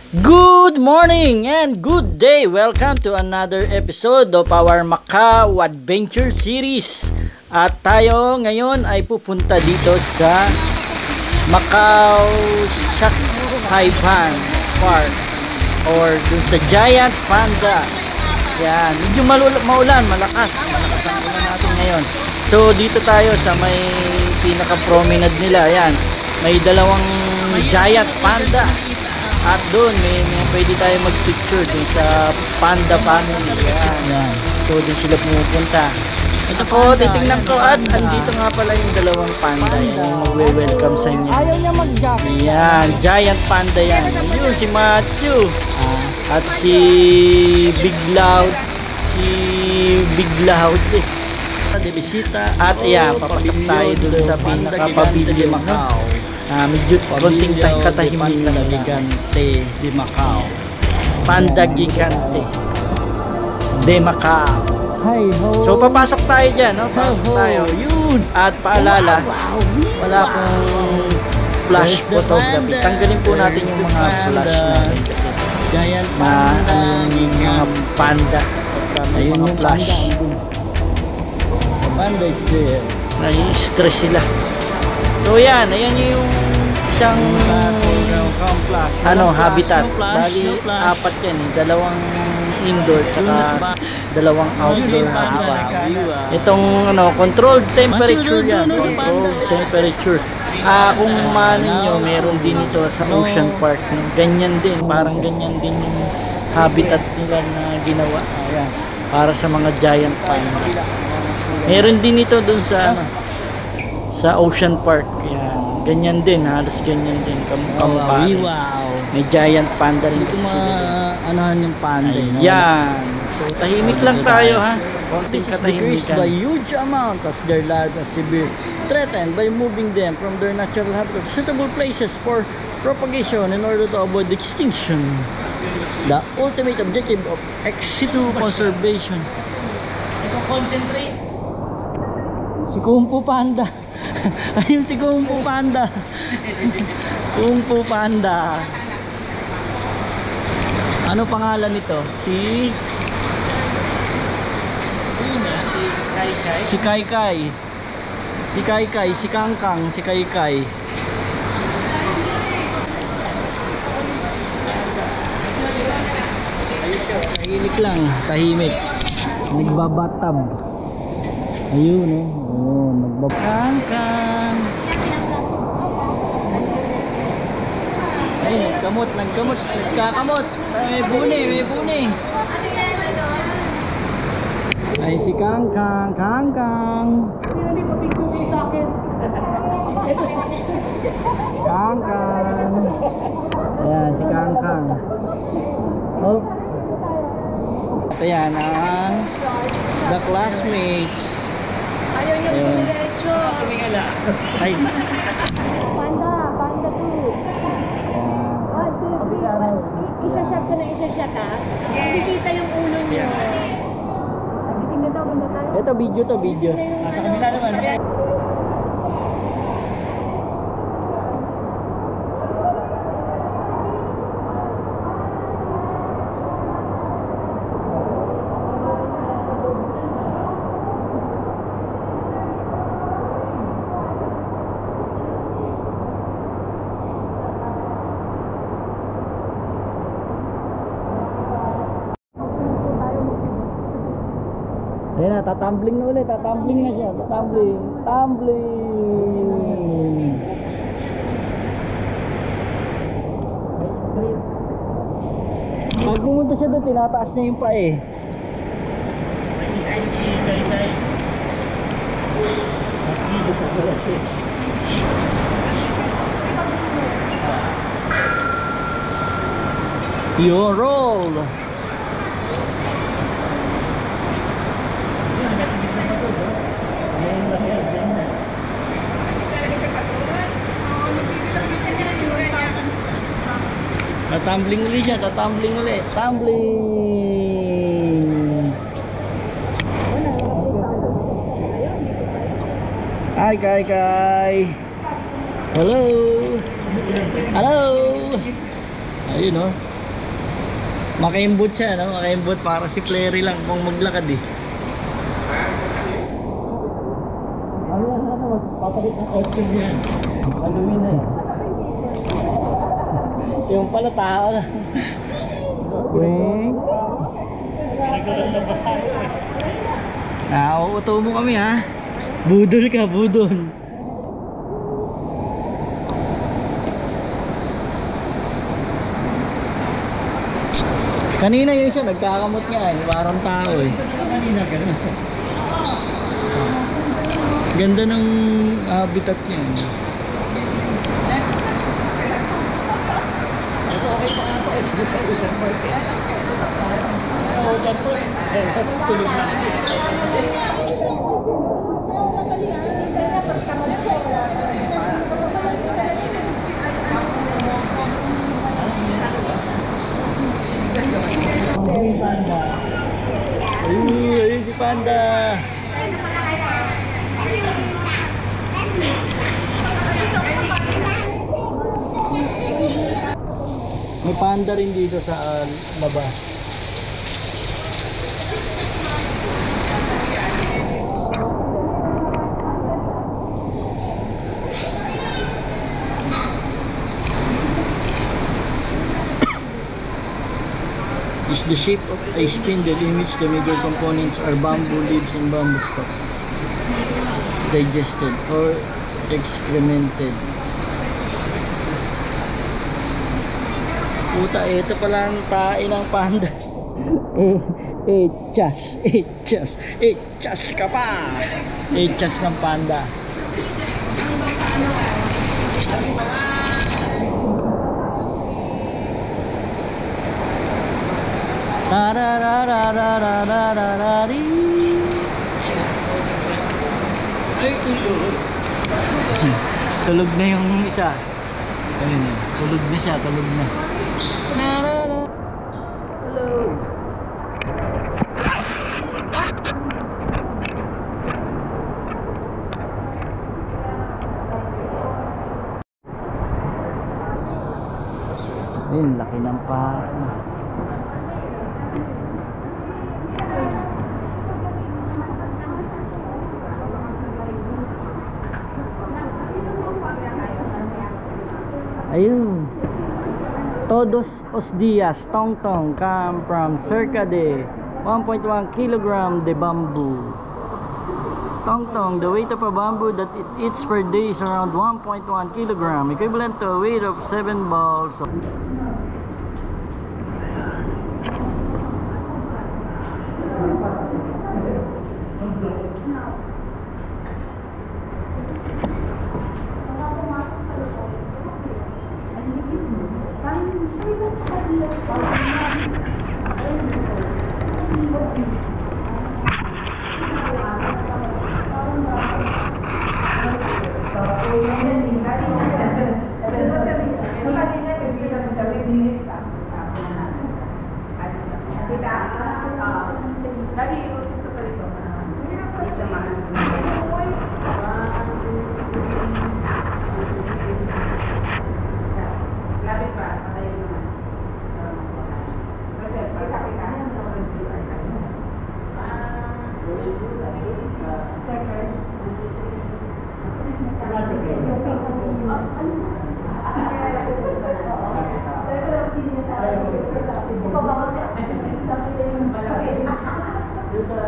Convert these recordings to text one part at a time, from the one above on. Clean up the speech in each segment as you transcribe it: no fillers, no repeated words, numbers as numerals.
Good morning and good day! Welcome to another episode of our Macau Adventure Series. At tayo ngayon ay pupunta dito sa Macau Shak Taipan Park or dun sa Giant Panda. Yan, medyo maulan, malakas ang ulan natin ngayon. So dito tayo sa may pinaka-promenade nila. Yan, may dalawang Giant Panda. At doon may pwede tayo mag-picture doon sa Panda Family. Yan. So doon sila pumupunta. Ito ko, titingnan ko at andito nga pala yung dalawang panda. Yan yung magwe-welcome sa inyo. Ayaw niya mag-jacket. Yan, Giant Panda yan. Yun si Matthew. At si Big Loud. Si Big Loud eh. Bisita. At yan, papasok tayo doon sa pinaka-pavilion. Medyo konting katahimikan na Gigante de Macau. Panda Gigante de Macau. Hi ho. So papasok tayo dyan, no? Pasok tayo. Yun. At paalala, wala pong flash photography. Tanggalin po natin yung mga flash natin kasi Giant mga panda. May mga flash. Panda is there. Nai-stress sila. So yan, ayan yung isang habitat. Bali, apat yan eh. Dalawang indoor tsaka dalawang outdoor habitat. Itong controlled temperature yan. Controlled temperature. Kung manin nyo, meron din ito sa Ocean Park. Ganyan din, parang ganyan din yung habitat nila na ginawa. Ayan, para sa mga giant panda. Meron din ito dun sa Ocean Park. Yan. Ganyan din, halos ganyan din. Kamukha. May giant panda rin kasi sila din. Anahan yung panda. Ayan. So, tahimik lang tayo ha. Konting katahimikan. By huge amount as their lives are severe threatened by moving them from their natural habitat to suitable places for propagation in order to avoid extinction. The ultimate objective of ex situ conservation. Ito concentrate. Si Kung Fu Panda. Ayun si Kung Fu Panda. Kung Fu Panda. Ano pangalan nito? Si Kai Kai. Si Kai Kai. Si Kai Kai, si Kang Kang, si Kai Kai. Tahimik lang, tahimik. Nagbabatab. Ayun Kang Kang. Ay, nagkamot, nagkakamot. May buni. Ay, si Kang Kang, Kang Kang. Hindi pa pigtuti sa akin. Kang Kang. Ayan, si Kang Kang. Oh. Ito yan ang The Classmates. Ayaw niyo diretso. Tumingala. Ay. Panda 2. 1, 2, 3. Isa-shot ko na isa-shot ha. Hindi kita yung ulo niyo. Nagising na daw, banda tayo. Ito video to, video. Sa kabila naman. Ayan na, tatumbling na ulit, tatumbling na siya, tumbling. Pag pumunta siya doon, tinataas niya yung pae. Your roll. Tatumbling ulit siya, tatumbling ulit. Tumbling. Hi, Kai Kai. Hello. Hello. Ayun oh. Makaimbot siya, no? Makaimbot para si Flery lang kung maglakad eh. Ano yan, magpapalit ng costume yan. Halloween na eh. Yung pala tao na. Wink. Uuto mo kami ha. Budol ka, budol. Kanina yung isa nagkakamot nga eh, parang tao eh. Kanina ganun. Ganda ng habitat niya. Mas okay pa nga ito eh, sa Ocean Park eh. Ocean Park eh, tulog na. Panda. Ayun si Panda. May panda rin dito sa labas. Is the shape of a spindle in which the major components are bamboo leaves and bamboo stalks, digested or excremented. Puta, ito pala ang tae ng panda. Echas ka pa. Echas ng panda. Tarararararararari. Ay, tulog. Tulog na yung isa. Ayun eh. Tulog na siya, tulog na. Hello. Ayun, laki ng park. Ayun. Todos os días tong-tong come from cerca de 1.1 kilogram de bamboo. Tong-tong, the weight of a bamboo that it eats per day is around 1.1 kilogram, equivalent to a weight of 7 balls.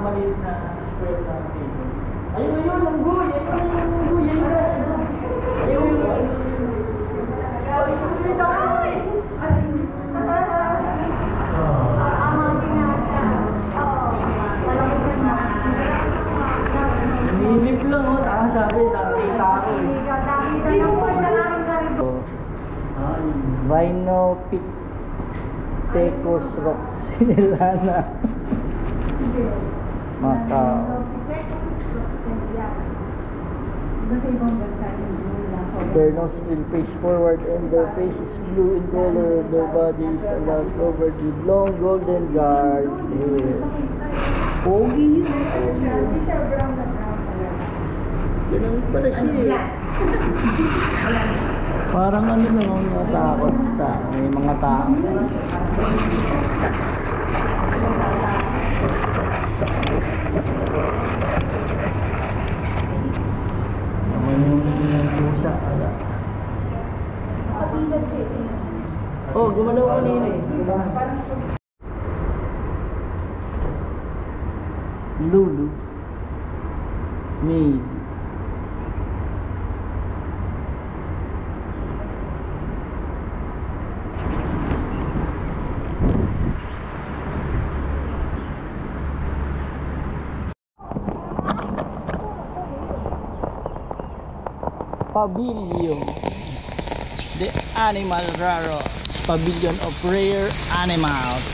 Maliit na square na table. Ayun yun, lunggoy! Ayun yung lunggoy! Ayun yung nilip lang o, sabi, nakita ako Vinopithecus roxylana. Macau. Their nostril face forward and their face is blue in color. Their body is a lot covered with long golden guard hair. Pogi yun. Ganun pala siya. Parang ano lang ang natakot sa tao. May mga tao. Naman yung pusa. Oh, gumalaw kanina eh. Lulu. Maid. Pavilion. The Animal Raros. Pavilion of Rare Animals.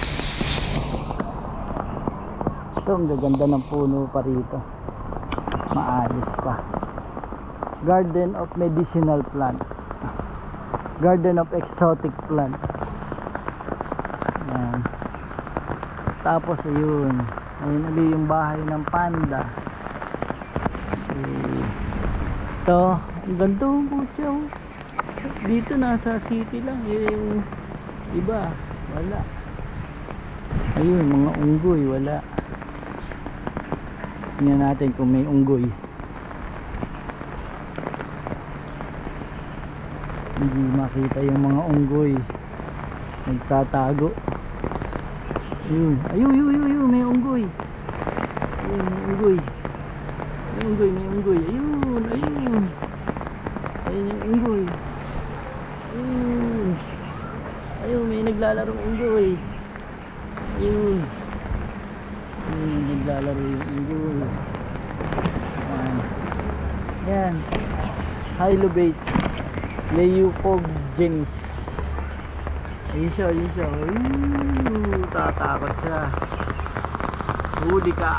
Ito, ang gaganda ng puno pa rito. Maayos pa. Garden of Medicinal Plants. Garden of Exotic Plants. Yan. Tapos ayun. Ayun ulit yung bahay ng panda. Ito, ang ganda ng putya. Dito nasa city lang. Yung iba, wala. Ayun, mga unggoy, wala. Tingnan natin kung may unggoy. Hindi makita yung mga unggoy. Nagtatago. Ayun, ayun, may unggoy. Ayun, may unggoy. May unggoy, may unggoy. Ayun, ayun. Ayun yung unggoy. Ayun. Ayun, may naglalarong unggoy. Ayun. Ayun, naglalaro yung unggoy. Yan. Yan. Hylobate. Leucogenius. Ayun siya, ayun siya. Ayun, tatakot siya. Huli ka.